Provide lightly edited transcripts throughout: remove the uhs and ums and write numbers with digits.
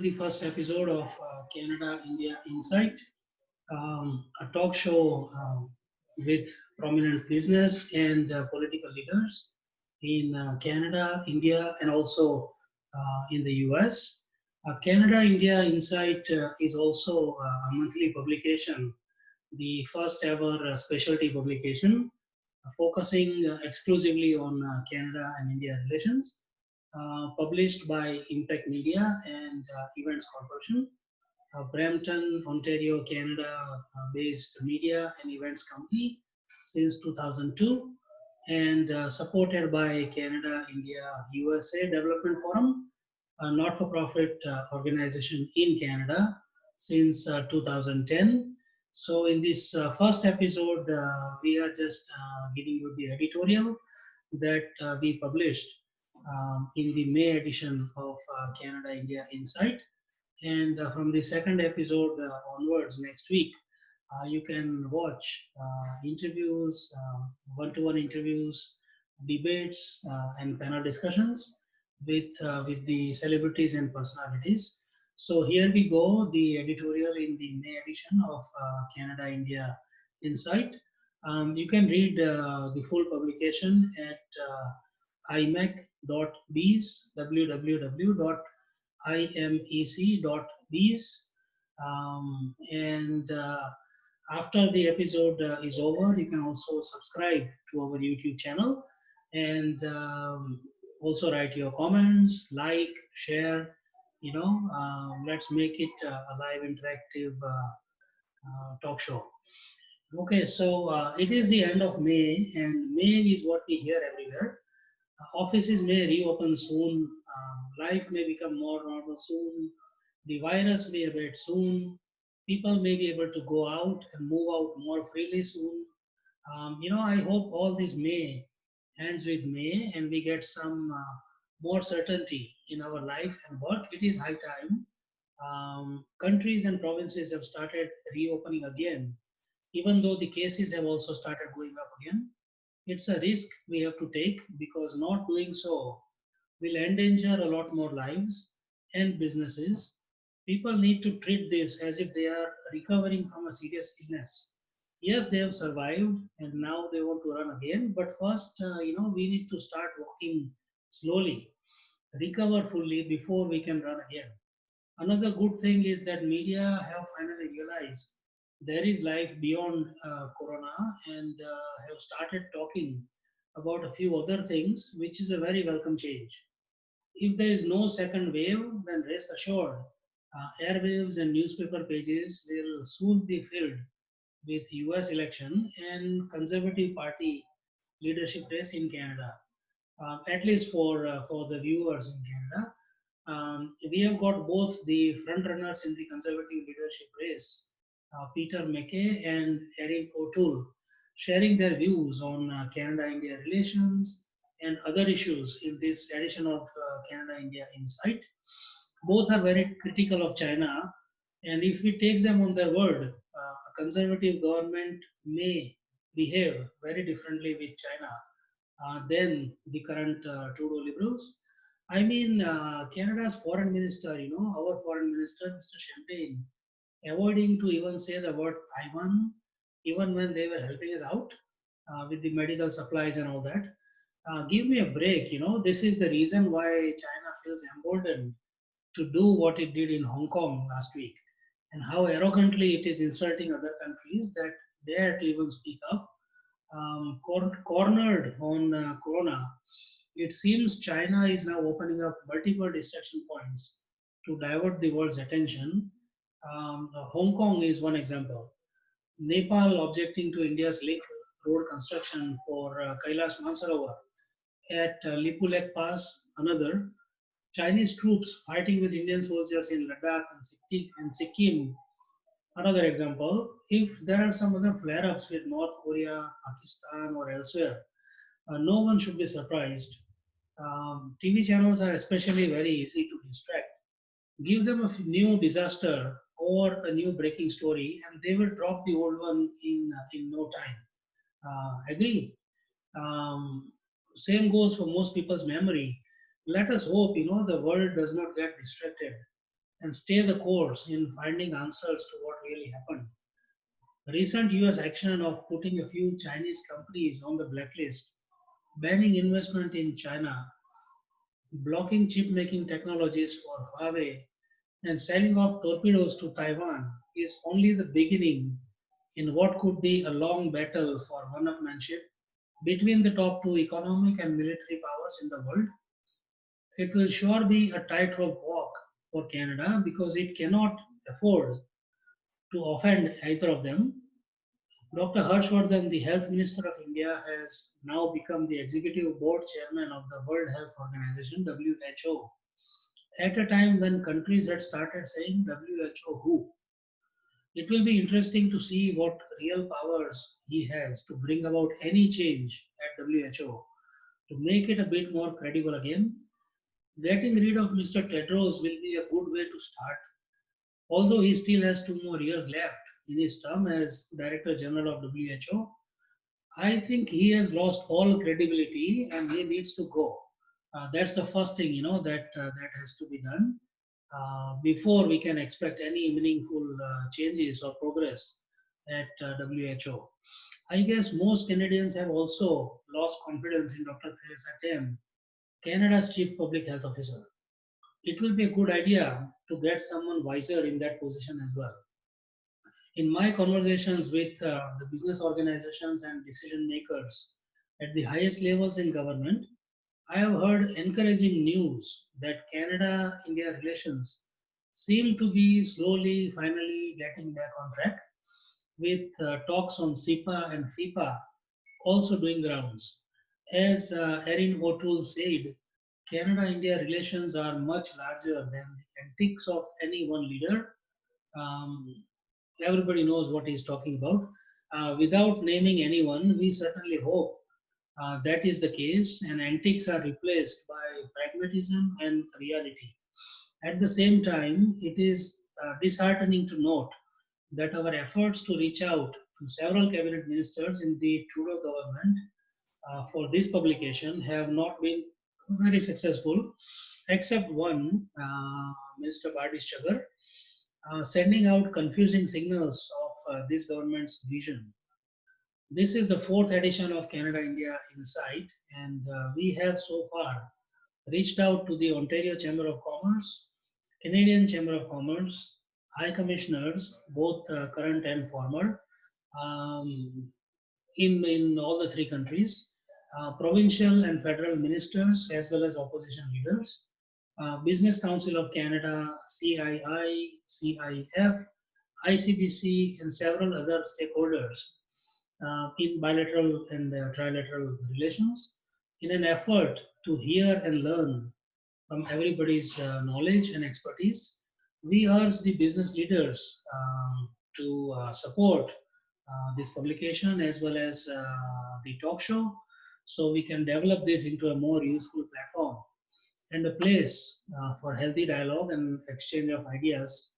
the first episode of Canada India Insight, a talk show with prominent business and political leaders in Canada, India, and also in the US. Canada India Insight is also a monthly publication, the first ever specialty publication focusing exclusively on Canada and India relations, published by Impact Media and Events Corporation, Brampton, Ontario, Canada based media and events company since 2002, and supported by Canada, India, USA Development Forum, a not for profit organization in Canada since 2010. So, in this first episode, we are just giving you the editorial that we published in the May edition of Canada India Insight. And from the second episode onwards next week, you can watch interviews, one-to-one interviews, debates, and panel discussions with the celebrities and personalities. So here we go, the editorial in the May edition of Canada India Insight. You can read the full publication at imec.bees, www.imec.bees. And after the episode is over, you can also subscribe to our YouTube channel and also write your comments, like, share. Let's make it a live interactive talk show. Okay, so it is the end of May, and May is what we hear everywhere. Offices may reopen soon, life may become more normal soon, the virus may abate soon, people may be able to go out and move out more freely soon. I hope all this May ends with May and we get some more certainty in our life and work. It is high time. Countries and provinces have started reopening again, even though the cases have also started going up again. It's a risk we have to take because not doing so will endanger a lot more lives and businesses. People need to treat this as if they are recovering from a serious illness. Yes, they have survived and now they want to run again, but first, we need to start walking slowly, recover fully before we can run again. Another good thing is that media have finally realized there is life beyond corona and have started talking about a few other things, which is a very welcome change. If there is no second wave, then rest assured, airwaves and newspaper pages will soon be filled with US election and Conservative Party leadership race in Canada, at least for the viewers in Canada. We have got both the front runners in the Conservative leadership race, Peter MacKay and Eric O'Toole, sharing their views on Canada-India relations and other issues in this edition of Canada-India Insight. Both are very critical of China, and if we take them on their word, a conservative government may behave very differently with China than the current Trudeau liberals. I mean, Canada's foreign minister, our foreign minister, Mr. Champagne, avoiding to even say the word Taiwan, even when they were helping us out with the medical supplies and all that. Give me a break, this is the reason why China feels emboldened to do what it did in Hong Kong last week, and how arrogantly it is insulting other countries that dare to even speak up. Cornered on Corona, it seems China is now opening up multiple distraction points to divert the world's attention. Hong Kong is one example. Nepal objecting to India's link road construction for Kailash Mansarovar at Lipulek Pass, another. Chinese troops fighting with Indian soldiers in Ladakh and Sikkim, another example. If there are some other flare ups with North Korea, Pakistan, or elsewhere, no one should be surprised. TV channels are especially very easy to distract. Give them a new disaster or a new breaking story, and they will drop the old one in no time. Agree? Um, Same goes for most people's memory. Let us hope the world does not get distracted and stay the course in finding answers to what really happened. Recent US action of putting a few Chinese companies on the blacklist, banning investment in China, blocking chip making technologies for Huawei, and selling off torpedoes to Taiwan is only the beginning in what could be a long battle for one-upmanship between the top two economic and military powers in the world. It will sure be a tightrope walk for Canada because it cannot afford to offend either of them. Dr. Harshvardhan, the Health Minister of India, has now become the Executive Board Chairman of the World Health Organization, WHO, at a time when countries had started saying WHO who. It will be interesting to see what real powers he has to bring about any change at WHO to make it a bit more credible again. Getting rid of Mr. Tedros will be a good way to start, although he still has 2 more years left in his term as Director General of WHO. I think he has lost all credibility and he needs to go. That's the first thing, that has to be done before we can expect any meaningful changes or progress at WHO. I guess most Canadians have also lost confidence in Dr. Theresa Tam, Canada's Chief Public Health Officer. It will be a good idea to get someone wiser in that position as well. In my conversations with the business organizations and decision makers at the highest levels in government, I have heard encouraging news that Canada India relations seem to be slowly, finally getting back on track, with talks on CIPA and FIPA also doing the rounds. As Erin O'Toole said, Canada India relations are much larger than the antics of any one leader. Um, Everybody knows what he's talking about. Without naming anyone, we certainly hope that is the case and antics are replaced by pragmatism and reality. At the same time, it is disheartening to note that our efforts to reach out to several cabinet ministers in the Trudeau government for this publication have not been very successful, except one, Mr. Badish Chagar, sending out confusing signals of this government's vision. This is the fourth edition of Canada India Insight, and we have so far reached out to the Ontario Chamber of Commerce, Canadian Chamber of Commerce, High Commissioners, both current and former, um, in all the three countries, provincial and federal ministers, as well as opposition leaders, Business Council of Canada, CII, CIF, ICBC, and several other stakeholders in bilateral and trilateral relations in an effort to hear and learn from everybody's knowledge and expertise. We urge the business leaders to support this publication as well as the talk show so we can develop this into a more useful platform and a place for healthy dialogue and exchange of ideas.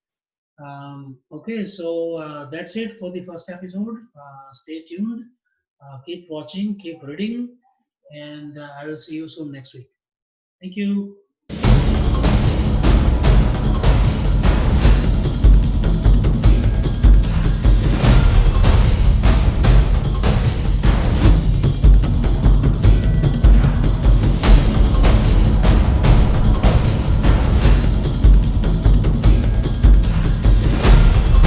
Okay, so that's it for the first episode. Stay tuned, keep watching, keep reading, and I will see you soon next week. Thank you.